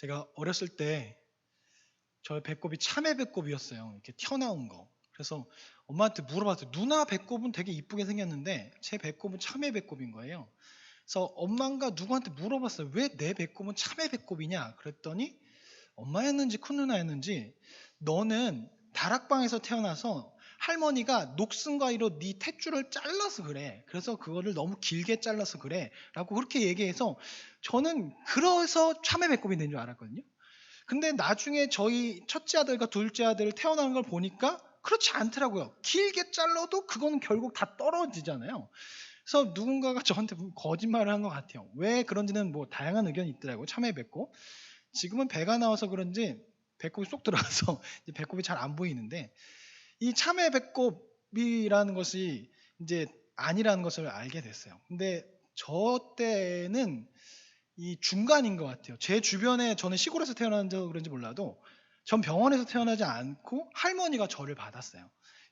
제가 어렸을 때 저의 배꼽이 참외 배꼽이었어요. 이렇게 튀어나온 거. 그래서 엄마한테 물어봤어요. 누나 배꼽은 되게 이쁘게 생겼는데 제 배꼽은 참외 배꼽인 거예요. 그래서 엄마가 누구한테 물어봤어요. 왜 내 배꼽은 참외 배꼽이냐? 그랬더니 엄마였는지 큰 누나였는지 너는 다락방에서 태어나서 할머니가 녹슨가위로 네 탯줄을 잘라서 그래. 그래서 그거를 너무 길게 잘라서 그래. 라고 그렇게 얘기해서 저는 그래서 참외 배꼽이 된 줄 알았거든요. 근데 나중에 저희 첫째 아들과 둘째 아들 태어나는 걸 보니까 그렇지 않더라고요. 길게 잘라도 그건 결국 다 떨어지잖아요. 그래서 누군가가 저한테 거짓말을 한 것 같아요. 왜 그런지는 뭐 다양한 의견이 있더라고요. 참외 배꼽. 지금은 배가 나와서 그런지 배꼽이 쏙 들어가서 이제 배꼽이 잘 안 보이는데 이 참외 배꼽이라는 것이 이제 아니라는 것을 알게 됐어요. 근데 저 때는 이 중간인 것 같아요. 제 주변에 저는 시골에서 태어나서 그런지 몰라도 전 병원에서 태어나지 않고 할머니가 저를 받았어요.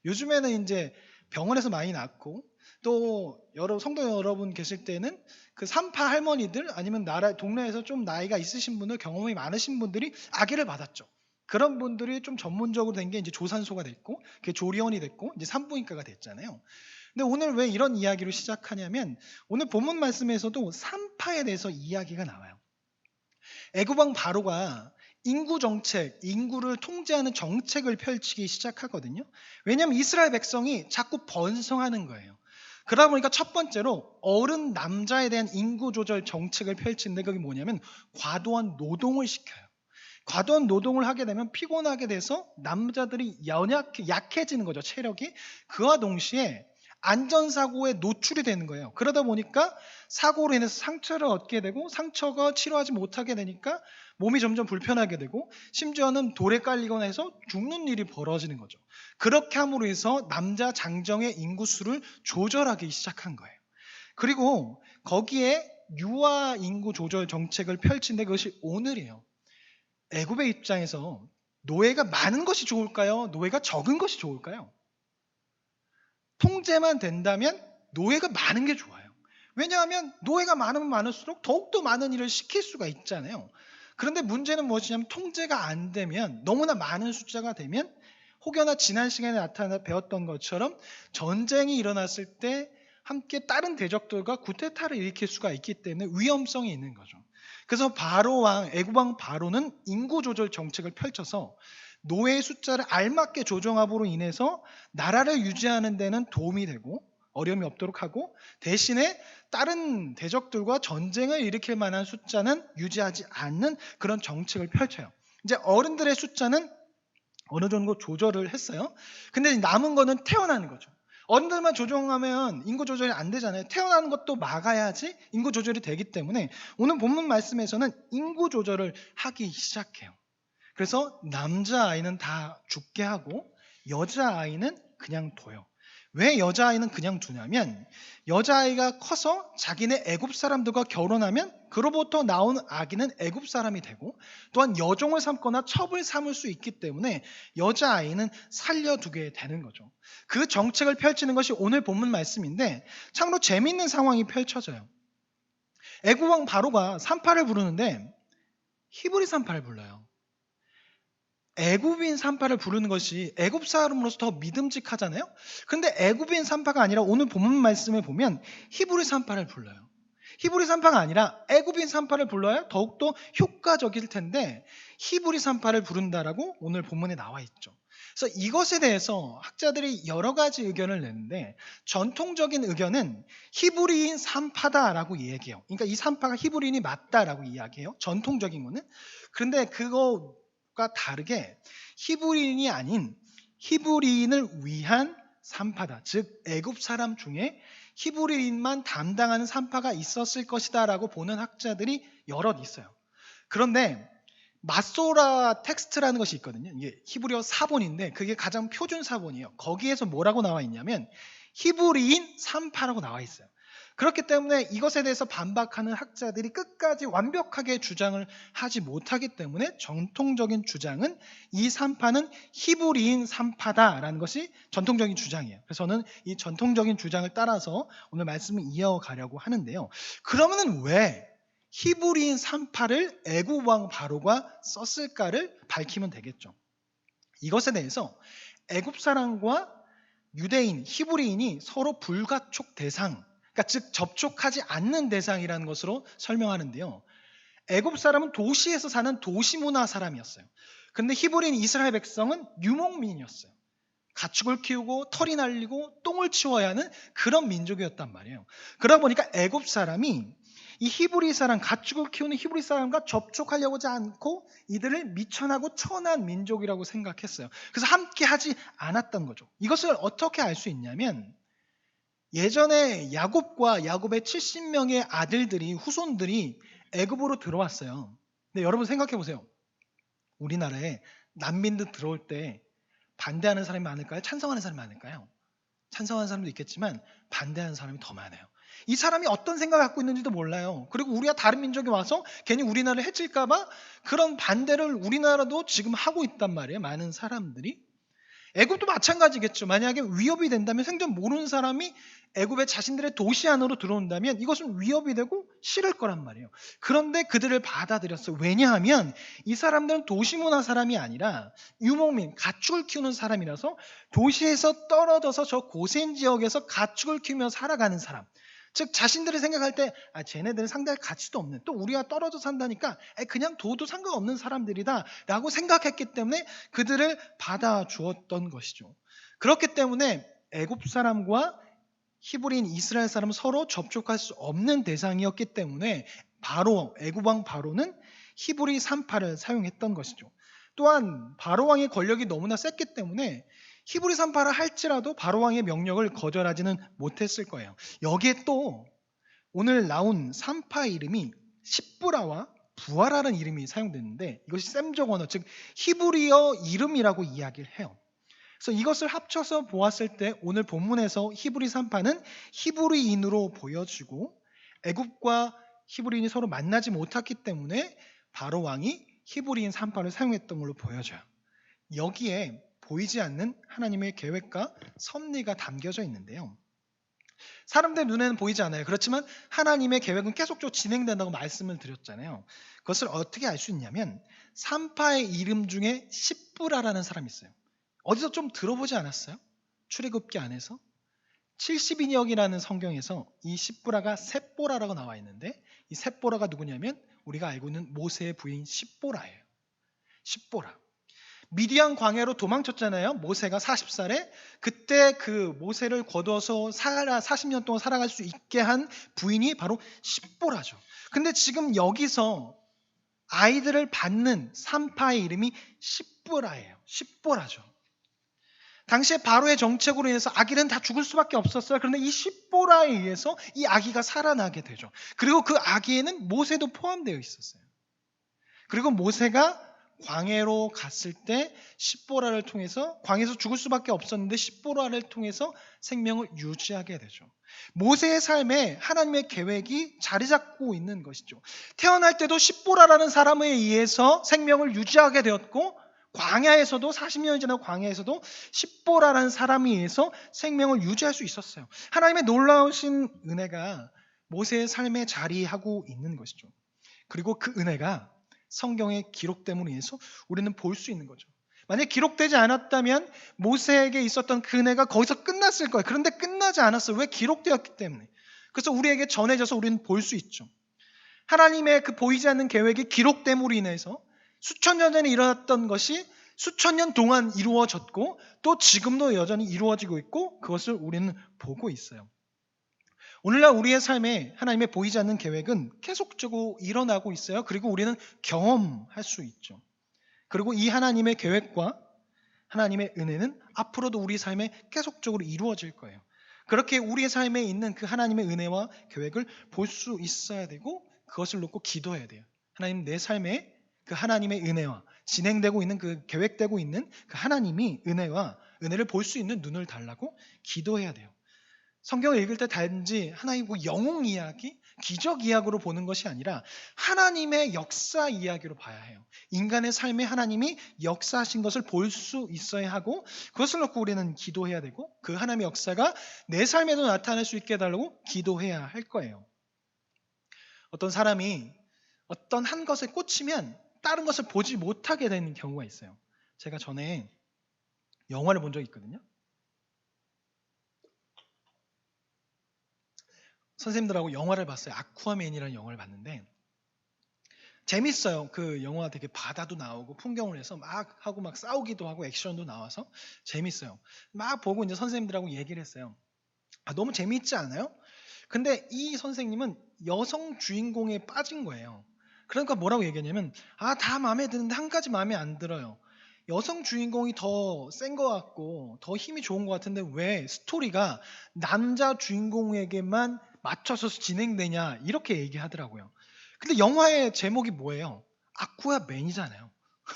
요즘에는 이제 병원에서 많이 낳고 또 여러 성도 여러분 계실 때는 그 산파 할머니들 아니면 동네에서 좀 나이가 있으신 분들 경험이 많으신 분들이 아기를 받았죠. 그런 분들이 좀 전문적으로 된 게 이제 조산소가 됐고 그게 조리원이 됐고 이제 산부인과가 됐잖아요. 근데 오늘 왜 이런 이야기로 시작하냐면 오늘 본문 말씀에서도 산파에 대해서 이야기가 나와요. 애굽왕 바로가 인구 정책, 인구를 통제하는 정책을 펼치기 시작하거든요. 왜냐하면 이스라엘 백성이 자꾸 번성하는 거예요. 그러다 보니까 첫 번째로 어른 남자에 대한 인구 조절 정책을 펼치는데 그게 뭐냐면 과도한 노동을 시켜요. 과도한 노동을 하게 되면 피곤하게 돼서 남자들이 약해지는 거죠, 체력이. 그와 동시에 안전사고에 노출이 되는 거예요. 그러다 보니까 사고로 인해서 상처를 얻게 되고 상처가 치료하지 못하게 되니까 몸이 점점 불편하게 되고 심지어는 돌에 깔리거나 해서 죽는 일이 벌어지는 거죠. 그렇게 함으로 해서 남자 장정의 인구수를 조절하기 시작한 거예요. 그리고 거기에 유아 인구 조절 정책을 펼친데 그것이 오늘이에요. 애굽의 입장에서 노예가 많은 것이 좋을까요? 노예가 적은 것이 좋을까요? 통제만 된다면 노예가 많은 게 좋아요. 왜냐하면 노예가 많으면 많을수록 더욱더 많은 일을 시킬 수가 있잖아요. 그런데 문제는 무엇이냐면 통제가 안 되면 너무나 많은 숫자가 되면 혹여나 지난 시간에 배웠던 것처럼 전쟁이 일어났을 때 함께 다른 대적들과 구테타를 일으킬 수가 있기 때문에 위험성이 있는 거죠. 그래서 애굽 왕 바로는 인구 조절 정책을 펼쳐서 노예의 숫자를 알맞게 조정함으로 인해서 나라를 유지하는 데는 도움이 되고 어려움이 없도록 하고 대신에 다른 대적들과 전쟁을 일으킬 만한 숫자는 유지하지 않는 그런 정책을 펼쳐요. 이제 어른들의 숫자는 어느 정도 조절을 했어요. 근데 남은 거는 태어나는 거죠. 어른들만 조정하면 인구 조절이 안 되잖아요. 태어나는 것도 막아야지 인구 조절이 되기 때문에 오늘 본문 말씀에서는 인구 조절을 하기 시작해요. 그래서 남자아이는 다 죽게 하고 여자아이는 그냥 둬요. 왜 여자아이는 그냥 두냐면 여자아이가 커서 자기네 애굽 사람들과 결혼하면 그로부터 나온 아기는 애굽 사람이 되고 또한 여종을 삼거나 첩을 삼을 수 있기 때문에 여자아이는 살려두게 되는 거죠. 그 정책을 펼치는 것이 오늘 본문 말씀인데 참으로 재미있는 상황이 펼쳐져요. 애굽 왕 바로가 산파를 부르는데 히브리 산파를 불러요. 애굽인 산파를 부르는 것이 애굽 사람으로서 더 믿음직하잖아요. 근데 애굽인 산파가 아니라 오늘 본문 말씀에 보면 히브리 산파를 불러요. 히브리 산파가 아니라 애굽인 산파를 불러야 더욱더 효과적일 텐데 히브리 산파를 부른다라고 오늘 본문에 나와 있죠. 그래서 이것에 대해서 학자들이 여러 가지 의견을 내는데 전통적인 의견은 히브리인 산파다라고 얘기해요. 그러니까 이 산파가 히브리인이 맞다라고 이야기해요. 전통적인 거는. 그런데 그거가 다르게 히브리인이 아닌 히브리인을 위한 산파다. 즉 애굽 사람 중에 히브리인만 담당하는 산파가 있었을 것이다라고 보는 학자들이 여럿 있어요. 그런데 마소라 텍스트라는 것이 있거든요. 이게 히브리어 사본인데 그게 가장 표준 사본이에요. 거기에서 뭐라고 나와 있냐면 히브리인 산파라고 나와 있어요. 그렇기 때문에 이것에 대해서 반박하는 학자들이 끝까지 완벽하게 주장을 하지 못하기 때문에 전통적인 주장은 이 산파는 히브리인 산파다라는 것이 전통적인 주장이에요. 그래서 저는 이 전통적인 주장을 따라서 오늘 말씀을 이어가려고 하는데요. 그러면은 왜 히브리인 산파를 애굽 왕 바로가 썼을까를 밝히면 되겠죠. 이것에 대해서 애굽 사람과 유대인, 히브리인이 서로 불가촉 대상, 그러니까 즉 접촉하지 않는 대상이라는 것으로 설명하는데요. 애굽 사람은 도시에서 사는 도시 문화 사람이었어요. 근데 히브리인 이스라엘 백성은 유목민이었어요. 가축을 키우고 털이 날리고 똥을 치워야 하는 그런 민족이었단 말이에요. 그러다 보니까 애굽 사람이 이 히브리 사람, 가축을 키우는 히브리 사람과 접촉하려고 하지 않고 이들을 미천하고 천한 민족이라고 생각했어요. 그래서 함께 하지 않았던 거죠. 이것을 어떻게 알 수 있냐면 예전에 야곱과 야곱의 70명의 아들들이, 후손들이 애굽으로 들어왔어요. 근데 여러분 생각해 보세요. 우리나라에 난민들 들어올 때 반대하는 사람이 많을까요? 찬성하는 사람이 많을까요? 찬성하는 사람도 있겠지만 반대하는 사람이 더 많아요. 이 사람이 어떤 생각을 갖고 있는지도 몰라요. 그리고 우리가 다른 민족이 와서 괜히 우리나라를 해칠까봐 그런 반대를 우리나라도 지금 하고 있단 말이에요. 많은 사람들이. 애굽도 마찬가지겠죠. 만약에 위협이 된다면 생전 모르는 사람이 애굽의 자신들의 도시 안으로 들어온다면 이것은 위협이 되고 싫을 거란 말이에요. 그런데 그들을 받아들였어요. 왜냐하면 이 사람들은 도시 문화 사람이 아니라 유목민, 가축을 키우는 사람이라서 도시에서 떨어져서 저 고센 지역에서 가축을 키우며 살아가는 사람. 즉 자신들이 생각할 때 쟤네들은 상대할 가치도 없네. 또 우리가 떨어져 산다니까 그냥 둬도 상관없는 사람들이다 라고 생각했기 때문에 그들을 받아주었던 것이죠. 그렇기 때문에 애굽 사람과 히브리인 이스라엘 사람은 서로 접촉할 수 없는 대상이었기 때문에 바로 애굽 왕 바로는 히브리 산파를 사용했던 것이죠. 또한 바로 왕의 권력이 너무나 셌기 때문에 히브리 산파를 할지라도 바로 왕의 명령을 거절하지는 못했을 거예요. 여기에 또 오늘 나온 산파 이름이 십브라와 부하라는 이름이 사용됐는데 이것이 셈적 언어, 즉 히브리어 이름이라고 이야기를 해요. 그래서 이것을 합쳐서 보았을 때 오늘 본문에서 히브리 산파는 히브리인으로 보여지고 애굽과 히브리인이 서로 만나지 못했기 때문에 바로 왕이 히브리인 산파를 사용했던 걸로 보여져요. 여기에 보이지 않는 하나님의 계획과 섭리가 담겨져 있는데요. 사람들 눈에는 보이지 않아요. 그렇지만 하나님의 계획은 계속적으로 진행된다고 말씀을 드렸잖아요. 그것을 어떻게 알 수 있냐면 산파의 이름 중에 십브라라는 사람이 있어요. 어디서 좀 들어보지 않았어요? 출애굽기 안에서 70인역이라는 성경에서 이 십브라가 셋보라라고 나와 있는데 이 셋보라가 누구냐면 우리가 알고 있는 모세의 부인 십보라예요. 십보라. 미디안 광야로 도망쳤잖아요. 모세가 40살에 그때 그 모세를 거둬서 40년 동안 살아갈 수 있게 한 부인이 바로 십보라죠. 근데 지금 여기서 아이들을 받는 산파의 이름이 십보라예요. 십보라죠. 당시에 바로의 정책으로 인해서 아기는 다 죽을 수밖에 없었어요. 그런데 이 십보라에 의해서 이 아기가 살아나게 되죠. 그리고 그 아기에는 모세도 포함되어 있었어요. 그리고 모세가 광야로 갔을 때 십보라를 통해서 광야에서 죽을 수밖에 없었는데 십보라를 통해서 생명을 유지하게 되죠. 모세의 삶에 하나님의 계획이 자리 잡고 있는 것이죠. 태어날 때도 십보라라는 사람에 의해서 생명을 유지하게 되었고 광야에서도 40년이 지나고 광야에서도 십보라라는 사람에 의해서 생명을 유지할 수 있었어요. 하나님의 놀라우신 은혜가 모세의 삶에 자리하고 있는 것이죠. 그리고 그 은혜가 성경의 기록됨으로 인해서 우리는 볼 수 있는 거죠. 만약 기록되지 않았다면 모세에게 있었던 그 은혜가 거기서 끝났을 거예요. 그런데 끝나지 않았어요. 왜? 기록되었기 때문에. 그래서 우리에게 전해져서 우리는 볼 수 있죠. 하나님의 그 보이지 않는 계획이 기록됨으로 인해서 수천 년 전에 일어났던 것이 수천 년 동안 이루어졌고 또 지금도 여전히 이루어지고 있고 그것을 우리는 보고 있어요. 오늘날 우리의 삶에 하나님의 보이지 않는 계획은 계속적으로 일어나고 있어요. 그리고 우리는 경험할 수 있죠. 그리고 이 하나님의 계획과 하나님의 은혜는 앞으로도 우리 삶에 계속적으로 이루어질 거예요. 그렇게 우리의 삶에 있는 그 하나님의 은혜와 계획을 볼 수 있어야 되고 그것을 놓고 기도해야 돼요. 하나님, 내 삶에 그 하나님의 은혜와 진행되고 있는 그 계획되고 있는 그 하나님이 은혜를 볼 수 있는 눈을 달라고 기도해야 돼요. 성경을 읽을 때 단지 하나님 그 영웅 이야기, 기적 이야기로 보는 것이 아니라 하나님의 역사 이야기로 봐야 해요. 인간의 삶에 하나님이 역사하신 것을 볼 수 있어야 하고 그것을 놓고 우리는 기도해야 되고 그 하나님의 역사가 내 삶에도 나타날 수 있게 해달라고 기도해야 할 거예요. 어떤 사람이 어떤 한 것에 꽂히면 다른 것을 보지 못하게 되는 경우가 있어요. 제가 전에 영화를 본 적이 있거든요. 선생님들하고 영화를 봤어요. 아쿠아맨이라는 영화를 봤는데 재밌어요. 그 영화 되게 바다도 나오고 풍경을 해서 막 하고 막 싸우기도 하고 액션도 나와서 재밌어요. 막 보고 이제 선생님들하고 얘기를 했어요. 너무 재밌지 않아요? 근데 이 선생님은 여성 주인공에 빠진 거예요. 그러니까 뭐라고 얘기하냐면 다 마음에 드는데 한 가지 마음에 안 들어요. 여성 주인공이 더 센 것 같고 더 힘이 좋은 것 같은데 왜 스토리가 남자 주인공에게만 맞춰서 진행되냐 이렇게 얘기하더라고요. 근데 영화의 제목이 뭐예요? 아쿠아맨이잖아요.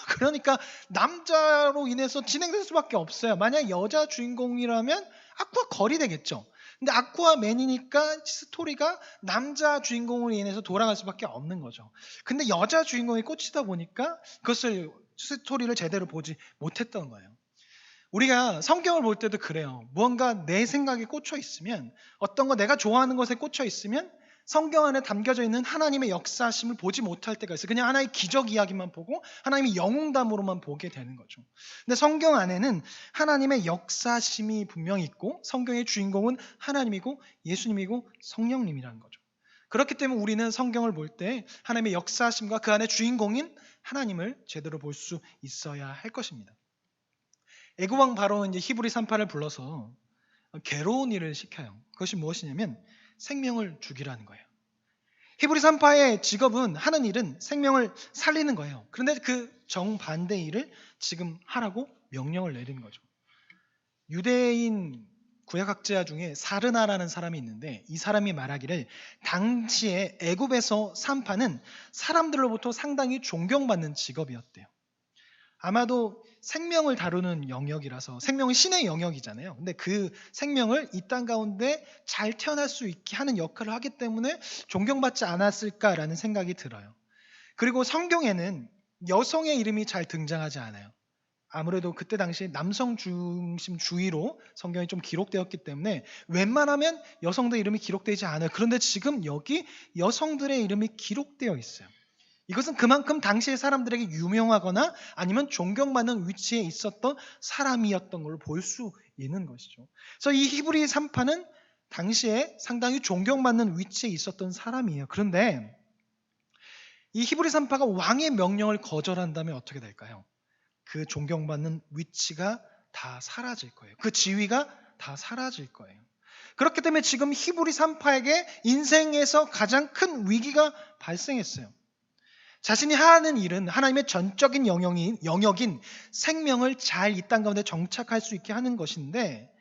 그러니까 남자로 인해서 진행될 수밖에 없어요. 만약 여자 주인공이라면 아쿠아 걸이 되겠죠. 근데 아쿠아맨이니까 스토리가 남자 주인공으로 인해서 돌아갈 수밖에 없는 거죠. 근데 여자 주인공이 꽂히다 보니까 그것을 스토리를 제대로 보지 못했던 거예요. 우리가 성경을 볼 때도 그래요. 무언가 내 생각에 꽂혀 있으면 어떤 거 내가 좋아하는 것에 꽂혀 있으면 성경 안에 담겨져 있는 하나님의 역사심을 보지 못할 때가 있어요. 그냥 하나의 기적 이야기만 보고 하나님의 영웅담으로만 보게 되는 거죠. 근데 성경 안에는 하나님의 역사심이 분명히 있고 성경의 주인공은 하나님이고 예수님이고 성령님이라는 거죠. 그렇기 때문에 우리는 성경을 볼 때 하나님의 역사심과 그 안에 주인공인 하나님을 제대로 볼 수 있어야 할 것입니다. 애국왕 바로는 이제 히브리 산파를 불러서 괴로운 일을 시켜요. 그것이 무엇이냐면 생명을 죽이라는 거예요. 히브리 산파의 직업은 하는 일은 생명을 살리는 거예요. 그런데 그 정반대의 일을 지금 하라고 명령을 내린 거죠. 유대인 구약학자 중에 사르나라는 사람이 있는데 이 사람이 말하기를 당시에 애굽에서 산파는 사람들로부터 상당히 존경받는 직업이었대요. 아마도 생명을 다루는 영역이라서 생명은 신의 영역이잖아요. 근데 그 생명을 이 땅 가운데 잘 태어날 수 있게 하는 역할을 하기 때문에 존경받지 않았을까라는 생각이 들어요. 그리고 성경에는 여성의 이름이 잘 등장하지 않아요. 아무래도 그때 당시 남성 중심주의로 성경이 좀 기록되었기 때문에 웬만하면 여성들 이름이 기록되지 않아요. 그런데 지금 여기 여성들의 이름이 기록되어 있어요. 이것은 그만큼 당시의 사람들에게 유명하거나 아니면 존경받는 위치에 있었던 사람이었던 걸로 볼 수 있는 것이죠. 그래서 이 히브리 산파는 당시에 상당히 존경받는 위치에 있었던 사람이에요. 그런데 이 히브리 산파가 왕의 명령을 거절한다면 어떻게 될까요? 그 존경받는 위치가 다 사라질 거예요. 그 지위가 다 사라질 거예요. 그렇기 때문에 지금 히브리 산파에게 인생에서 가장 큰 위기가 발생했어요. 자신이 하는 일은 하나님의 전적인 영역인 생명을 잘 이 땅 가운데 정착할 수 있게 하는 것인데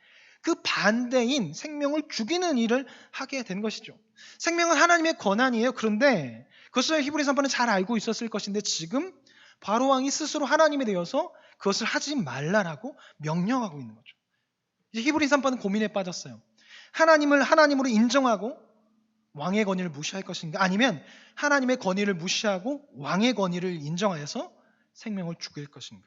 그 반대인 생명을 죽이는 일을 하게 된 것이죠. 생명은 하나님의 권한이에요. 그런데 그것을 히브리 산파는 잘 알고 있었을 것인데 지금 바로 왕이 스스로 하나님이 되어서 그것을 하지 말라라고 명령하고 있는 거죠. 이제 히브리 산파는 고민에 빠졌어요. 하나님을 하나님으로 인정하고 왕의 권위를 무시할 것인가? 아니면 하나님의 권위를 무시하고 왕의 권위를 인정하여서 생명을 죽일 것인가?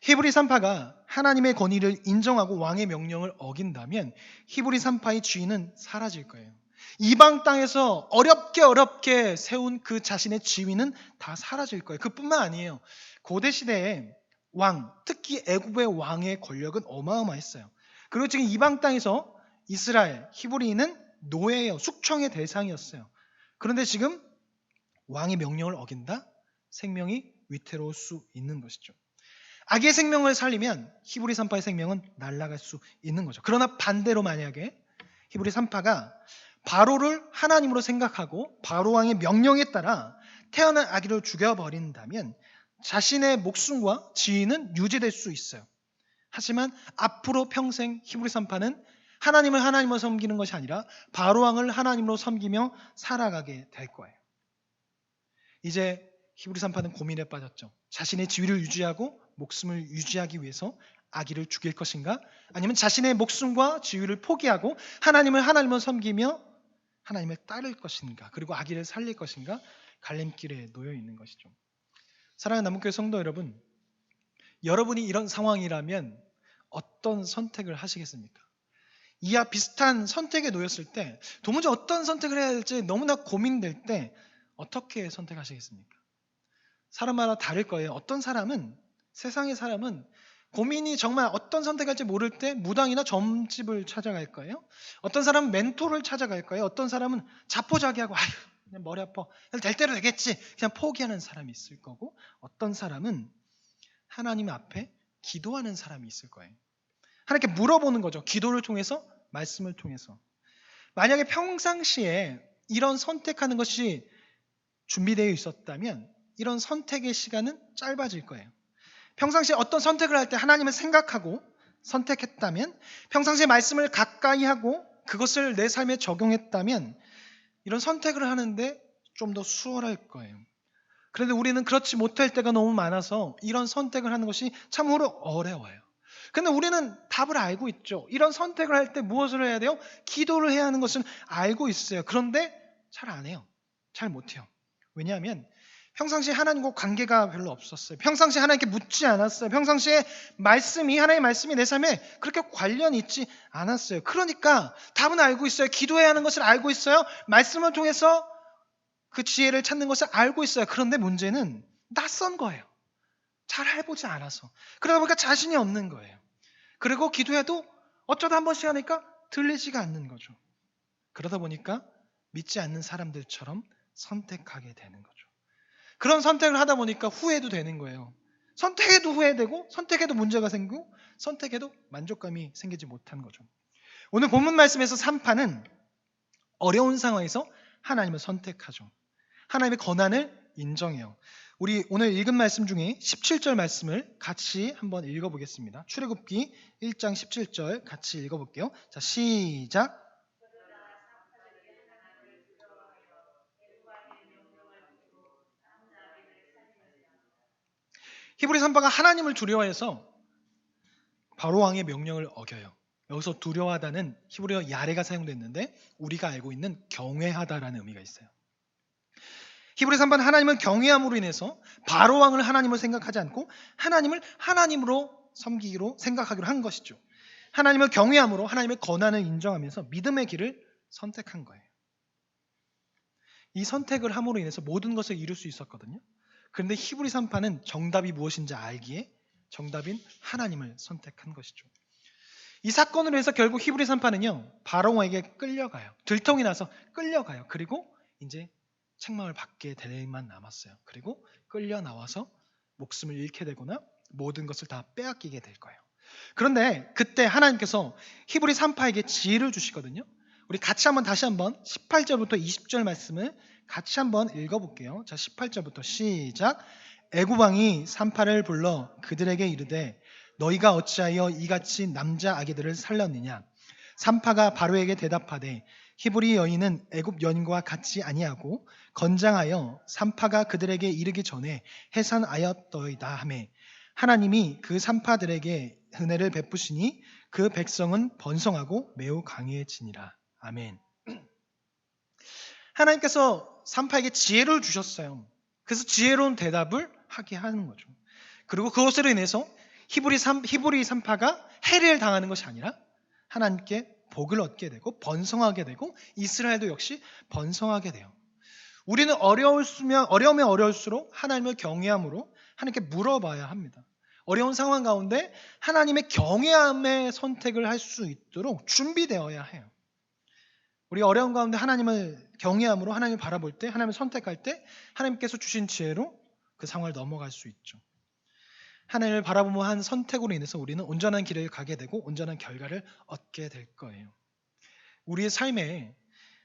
히브리 산파가 하나님의 권위를 인정하고 왕의 명령을 어긴다면 히브리 산파의 지위는 사라질 거예요. 이방 땅에서 어렵게 세운 그 자신의 지위는 다 사라질 거예요. 그뿐만 아니에요. 고대 시대에 왕, 특히 애굽의 왕의 권력은 어마어마했어요. 그리고 지금 이방 땅에서 이스라엘, 히브리인은 노예예요. 숙청의 대상이었어요. 그런데 지금 왕의 명령을 어긴다? 생명이 위태로울 수 있는 것이죠. 악의 생명을 살리면 히브리 산파의 생명은 날아갈 수 있는 거죠. 그러나 반대로 만약에 히브리 산파가 바로를 하나님으로 생각하고 바로 왕의 명령에 따라 태어난 아기를 죽여버린다면 자신의 목숨과 지위는 유지될 수 있어요. 하지만 앞으로 평생 히브리 산파는 하나님을 하나님으로 섬기는 것이 아니라 바로 왕을 하나님으로 섬기며 살아가게 될 거예요. 이제 히브리 산파는 고민에 빠졌죠. 자신의 지위를 유지하고 목숨을 유지하기 위해서 아기를 죽일 것인가? 아니면 자신의 목숨과 지위를 포기하고 하나님을 하나님으로 섬기며 하나님을 따를 것인가? 그리고 아기를 살릴 것인가? 갈림길에 놓여 있는 것이죠. 사랑하는 남문교회 성도 여러분, 여러분이 이런 상황이라면 어떤 선택을 하시겠습니까? 이와 비슷한 선택에 놓였을 때 도무지 어떤 선택을 해야 할지 너무나 고민될 때 어떻게 선택하시겠습니까? 사람마다 다를 거예요. 어떤 사람은, 세상의 사람은 고민이 정말 어떤 선택할지 모를 때 무당이나 점집을 찾아갈 거예요. 어떤 사람은 멘토를 찾아갈 거예요. 어떤 사람은 자포자기하고 아휴 그냥 머리 아파 될 대로 되겠지 그냥 포기하는 사람이 있을 거고, 어떤 사람은 하나님 앞에 기도하는 사람이 있을 거예요. 하나님께 물어보는 거죠. 기도를 통해서, 말씀을 통해서. 만약에 평상시에 이런 선택하는 것이 준비되어 있었다면 이런 선택의 시간은 짧아질 거예요. 평상시에 어떤 선택을 할 때 하나님을 생각하고 선택했다면, 평상시에 말씀을 가까이 하고 그것을 내 삶에 적용했다면 이런 선택을 하는데 좀 더 수월할 거예요. 그런데 우리는 그렇지 못할 때가 너무 많아서 이런 선택을 하는 것이 참으로 어려워요. 근데 우리는 답을 알고 있죠. 이런 선택을 할 때 무엇을 해야 돼요? 기도를 해야 하는 것은 알고 있어요. 그런데 잘 안 해요. 잘 못해요. 왜냐하면 평상시에 하나님과 관계가 별로 없었어요. 평상시에 하나님께 묻지 않았어요. 평상시에 하나님의 말씀이 내 삶에 그렇게 관련이 있지 않았어요. 그러니까 답은 알고 있어요. 기도해야 하는 것을 알고 있어요. 말씀을 통해서 그 지혜를 찾는 것을 알고 있어요. 그런데 문제는 낯선 거예요. 잘 해보지 않아서. 그러다 보니까 자신이 없는 거예요. 그리고 기도해도 어쩌다 한 번씩 하니까 들리지가 않는 거죠. 그러다 보니까 믿지 않는 사람들처럼 선택하게 되는 거죠. 그런 선택을 하다 보니까 후회도 되는 거예요. 선택해도 후회되고, 선택해도 문제가 생기고, 선택해도 만족감이 생기지 못하는 거죠. 오늘 본문 말씀에서 산파는 어려운 상황에서 하나님을 선택하죠. 하나님의 권한을 인정해요. 우리 오늘 읽은 말씀 중에 17절 말씀을 같이 한번 읽어보겠습니다. 출애굽기 1장 17절 같이 읽어볼게요. 자, 시작. 히브리 산파가 하나님을 두려워해서 바로 왕의 명령을 어겨요. 여기서 두려워하다는 히브리어 야레가 사용됐는데 우리가 알고 있는 경외하다라는 의미가 있어요. 히브리 산파는 하나님을 경외함으로 인해서 바로 왕을 하나님을 생각하지 않고 하나님을 하나님으로 섬기기로 생각하기로 한 것이죠. 하나님을 경외함으로 하나님의 권한을 인정하면서 믿음의 길을 선택한 거예요. 이 선택을 함으로 인해서 모든 것을 이룰 수 있었거든요. 그런데 히브리 산파는 정답이 무엇인지 알기에 정답인 하나님을 선택한 것이죠. 이 사건으로 해서 결국 히브리 산파는요, 바로왕에게 끌려가요. 들통이 나서 끌려가요. 그리고 이제 책망을 받게 될 일만 남았어요. 그리고 끌려 나와서 목숨을 잃게 되거나 모든 것을 다 빼앗기게 될 거예요. 그런데 그때 하나님께서 히브리 산파에게 지혜를 주시거든요. 우리 같이 다시 한번 18절부터 20절 말씀을 같이 한번 읽어볼게요. 자, 18절부터 시작. 애굽 왕이 산파를 불러 그들에게 이르되 너희가 어찌하여 이같이 남자 아기들을 살렸느냐. 산파가 바로에게 대답하되 히브리 여인은 애굽 여인과 같이 아니하고 건장하여 산파가 그들에게 이르기 전에 해산하였더이다 하매 하나님이 그 산파들에게 은혜를 베푸시니 그 백성은 번성하고 매우 강해지니라. 아멘. 하나님께서 산파에게 지혜를 주셨어요. 그래서 지혜로운 대답을 하게 하는 거죠. 그리고 그것으로 인해서 히브리 산파가 해를 당하는 것이 아니라 하나님께 복을 얻게 되고 번성하게 되고 이스라엘도 역시 번성하게 돼요. 우리는 어려우면 어려울수록 하나님을 경외함으로 하나님께 물어봐야 합니다. 어려운 상황 가운데 하나님의 경외함의 선택을 할 수 있도록 준비되어야 해요. 우리 어려운 가운데 하나님을 경외함으로 하나님을 바라볼 때, 하나님을 선택할 때 하나님께서 주신 지혜로 그 상황을 넘어갈 수 있죠. 하나님을 바라보며 한 선택으로 인해서 우리는 온전한 길을 가게 되고 온전한 결과를 얻게 될 거예요. 우리의 삶에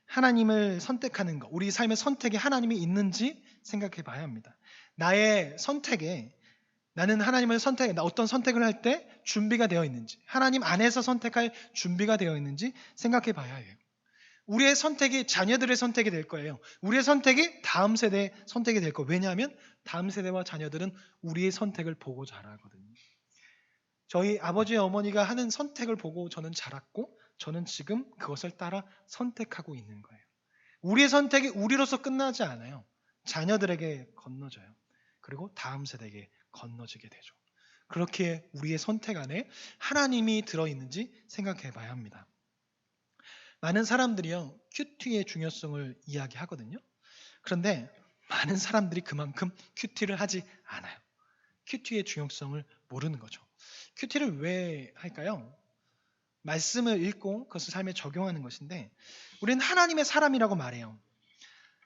하나님을 선택하는 것, 우리 삶의 선택에 하나님이 있는지 생각해 봐야 합니다. 나의 선택에 나는 하나님을 어떤 선택을 할 때 준비가 되어 있는지, 하나님 안에서 선택할 준비가 되어 있는지 생각해 봐야 해요. 우리의 선택이 자녀들의 선택이 될 거예요. 우리의 선택이 다음 세대의 선택이 될 거예요. 왜냐하면 다음 세대와 자녀들은 우리의 선택을 보고 자라거든요. 저희 아버지 어머니가 하는 선택을 보고 저는 자랐고 저는 지금 그것을 따라 선택하고 있는 거예요. 우리의 선택이 우리로서 끝나지 않아요. 자녀들에게 건너져요. 그리고 다음 세대에게 건너지게 되죠. 그렇게 우리의 선택 안에 하나님이 들어있는지 생각해 봐야 합니다. 많은 사람들이요, 큐티의 중요성을 이야기하거든요. 그런데 많은 사람들이 그만큼 큐티를 하지 않아요. 큐티의 중요성을 모르는 거죠. 큐티를 왜 할까요? 말씀을 읽고 그것을 삶에 적용하는 것인데 우리는 하나님의 사람이라고 말해요.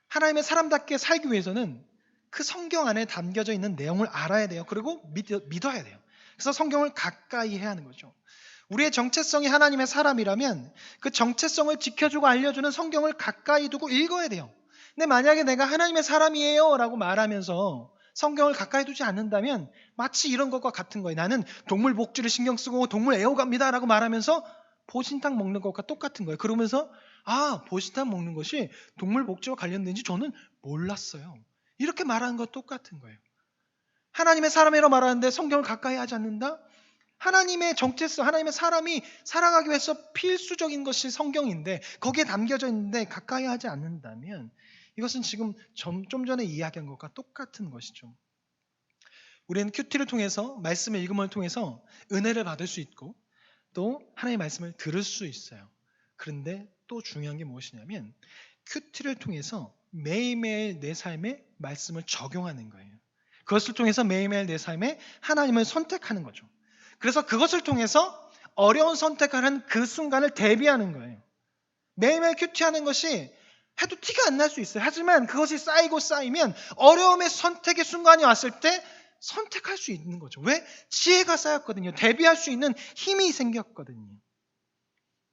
하나님의 사람답게 살기 위해서는 그 성경 안에 담겨져 있는 내용을 알아야 돼요. 그리고 믿어야 돼요. 그래서 성경을 가까이 해야 하는 거죠. 우리의 정체성이 하나님의 사람이라면 그 정체성을 지켜주고 알려주는 성경을 가까이 두고 읽어야 돼요. 근데 만약에 내가 하나님의 사람이에요 라고 말하면서 성경을 가까이 두지 않는다면 마치 이런 것과 같은 거예요. 나는 동물 복지를 신경 쓰고 동물 애호갑니다 라고 말하면서 보신탕 먹는 것과 똑같은 거예요. 그러면서 보신탕 먹는 것이 동물 복지와 관련된지 저는 몰랐어요. 이렇게 말하는 것 똑같은 거예요. 하나님의 사람이라고 말하는데 성경을 가까이 하지 않는다? 하나님의 정체성, 하나님의 사람이 살아가기 위해서 필수적인 것이 성경인데 거기에 담겨져 있는데 가까이 하지 않는다면 이것은 지금 좀 전에 이야기한 것과 똑같은 것이죠. 우리는 큐티를 통해서 말씀을 읽음을 통해서 은혜를 받을 수 있고 또 하나님의 말씀을 들을 수 있어요. 그런데 또 중요한 게 무엇이냐면 큐티를 통해서 매일매일 내 삶에 말씀을 적용하는 거예요. 그것을 통해서 매일매일 내 삶에 하나님을 선택하는 거죠. 그래서 그것을 통해서 어려운 선택하는 그 순간을 대비하는 거예요. 매일매일 큐티하는 것이 해도 티가 안 날 수 있어요. 하지만 그것이 쌓이고 쌓이면 어려움의 선택의 순간이 왔을 때 선택할 수 있는 거죠. 왜? 지혜가 쌓였거든요. 대비할 수 있는 힘이 생겼거든요.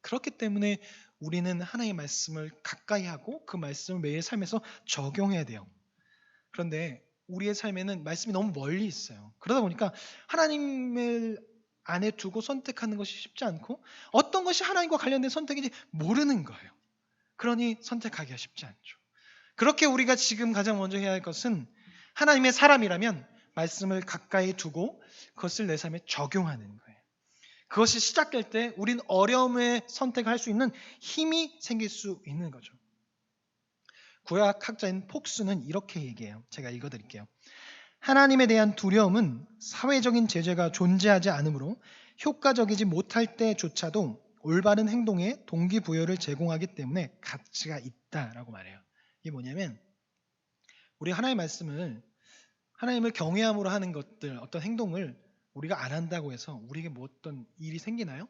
그렇기 때문에 우리는 하나님의 말씀을 가까이 하고 그 말씀을 매일 삶에서 적용해야 돼요. 그런데 우리의 삶에는 말씀이 너무 멀리 있어요. 그러다 보니까 하나님을 안에 두고 선택하는 것이 쉽지 않고 어떤 것이 하나님과 관련된 선택인지 모르는 거예요. 그러니 선택하기가 쉽지 않죠. 그렇게 우리가 지금 가장 먼저 해야 할 것은 하나님의 사람이라면 말씀을 가까이 두고 그것을 내 삶에 적용하는 거예요. 그것이 시작될 때 우린 어려움에 선택할 수 있는 힘이 생길 수 있는 거죠. 구약학자인 폭스는 이렇게 얘기해요. 제가 읽어드릴게요. 하나님에 대한 두려움은 사회적인 제재가 존재하지 않으므로 효과적이지 못할 때조차도 올바른 행동에 동기부여를 제공하기 때문에 가치가 있다라고 말해요. 이게 뭐냐면 우리 하나님의 말씀을 하나님을 경외함으로 하는 것들 어떤 행동을 우리가 안 한다고 해서 우리에게 뭐 어떤 일이 생기나요?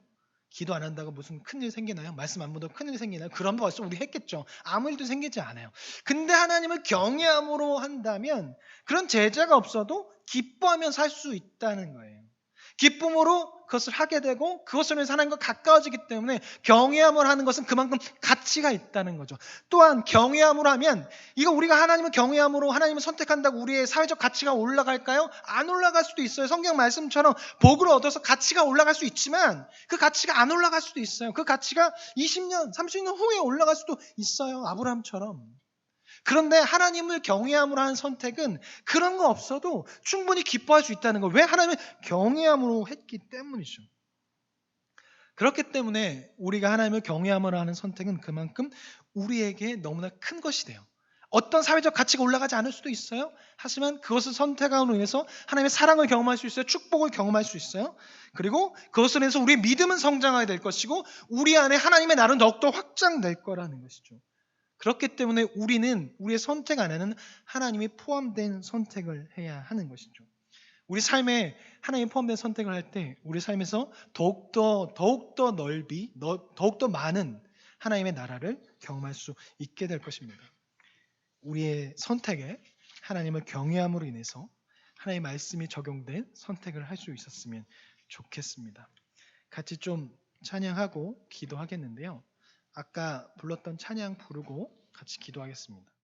기도 안 한다고 무슨 큰일 생기나요? 말씀 안 본다고 큰일 생기나요? 그런 거 벌써 우리 했겠죠. 아무 일도 생기지 않아요. 근데 하나님을 경외함으로 한다면 그런 제재가 없어도 기뻐하며 살 수 있다는 거예요. 기쁨으로 그것을 하게 되고 그것을 위해서 하나님과 가까워지기 때문에 경외함을 하는 것은 그만큼 가치가 있다는 거죠. 또한 경외함으로 하면 이거 우리가 하나님을 경외함으로 하나님을 선택한다고 우리의 사회적 가치가 올라갈까요? 안 올라갈 수도 있어요. 성경 말씀처럼 복을 얻어서 가치가 올라갈 수 있지만 그 가치가 안 올라갈 수도 있어요. 그 가치가 20년, 30년 후에 올라갈 수도 있어요. 아브라함처럼. 그런데 하나님을 경외함으로 하는 선택은 그런 거 없어도 충분히 기뻐할 수 있다는 거. 왜? 하나님을 경외함으로 했기 때문이죠. 그렇기 때문에 우리가 하나님을 경외함으로 하는 선택은 그만큼 우리에게 너무나 큰 것이 돼요. 어떤 사회적 가치가 올라가지 않을 수도 있어요. 하지만 그것을 선택함으로 인해서 하나님의 사랑을 경험할 수 있어요. 축복을 경험할 수 있어요. 그리고 그것을 인해서 우리의 믿음은 성장하게 될 것이고 우리 안에 하나님의 나라는 더욱더 확장될 거라는 것이죠. 그렇기 때문에 우리는 우리의 선택 안에는 하나님이 포함된 선택을 해야 하는 것이죠. 우리 삶에 하나님이 포함된 선택을 할 때 우리 삶에서 더욱더 넓이, 더욱더 많은 하나님의 나라를 경험할 수 있게 될 것입니다. 우리의 선택에 하나님을 경외함으로 인해서 하나님의 말씀이 적용된 선택을 할 수 있었으면 좋겠습니다. 같이 좀 찬양하고 기도하겠는데요. 아까 불렀던 찬양 부르고 같이 기도하겠습니다.